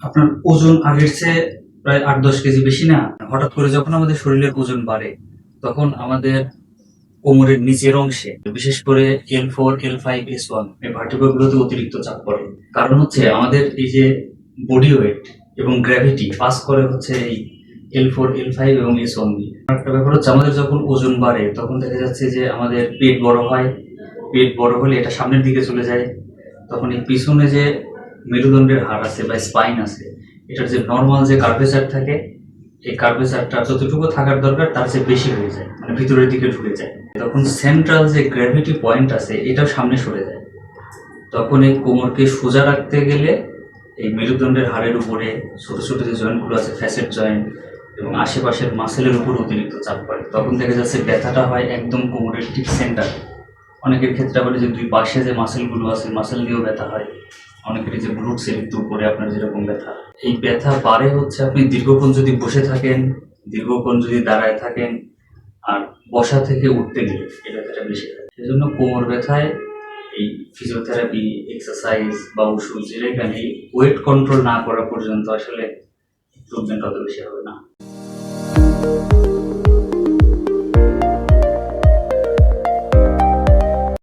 আপনার ওজন আগের চেয়ে প্রায় 8-10 কেজি বেশি না? হঠাৎ করে যখন আমাদের শরীরের ওজন বাড়ে তখন আমাদের কোমরের নিচের অংশে বিশেষ করে L4, L5, S1 এই ভার্টিব্রা গুলোতে অতিরিক্ত চাপ পড়ে। কারণ হচ্ছে আমাদের এই যে বডি ওয়েট এবং গ্র্যাভিটি পাস করে হচ্ছে এই L4, L5 এবং S1 দিয়ে। একটা ব্যাপার হচ্ছে আমাদের যখন ওজন বাড়ে তখন দেখা যাচ্ছে যে আমাদের পেট বড় হয়, পেট বড় হলে এটা সামনের দিকে চলে যায়। তখন এই পিছনে যে মেরুদণ্ডের হাড় আছে বা স্পাইন আছে, এটার যে নর্মাল যে কার্ভেচার থাকে, এই কার্ভেচারটা যতটুকু থাকার দরকার তার চেয়ে বেশি হয়ে যায়, মানে ভিতরের দিকে ঢুকে যায়। তখন সেন্ট্রাল যে গ্র্যাভিটি পয়েন্ট আছে এটাও সামনে সরে যায়। তখন এই কোমরকে সোজা রাখতে গেলে এই মেরুদণ্ডের হাড়ের উপরে ছোট ছোট যে জয়েন্টগুলো আছে, ফ্যাসেট জয়েন্ট এবং আশেপাশের মাসেলের উপর অতিরিক্ত চাপ পড়ে। তখন দেখা যাচ্ছে ব্যথাটা হয় একদম কোমরের ঠিক সেন্টার। অনেকের ক্ষেত্রে আবার যে দুই পাশে যে মাসেলগুলো আছে, মাসেল দিয়েও ব্যথা হয়। অনেকের যে গ্লুটসের একটু উপরে আপনার যেরকম ব্যথা, এই ব্যথা বাড়ে হচ্ছে আপনি দীর্ঘক্ষণ যদি বসে থাকেন, দীর্ঘক্ষণ যদি দাঁড়ায় থাকেন, আর বসা থেকে উঠতে গেলে এই ব্যথাটা বেশি হয়। সেজন্য কোমর ব্যথায় এই ফিজিওথেরাপি, এক্সারসাইজ বা ওষুধ যেটাই ওয়েট কন্ট্রোল না করা পর্যন্ত আসলে ইমপ্রুভমেন্ট অত বেশি হবে না।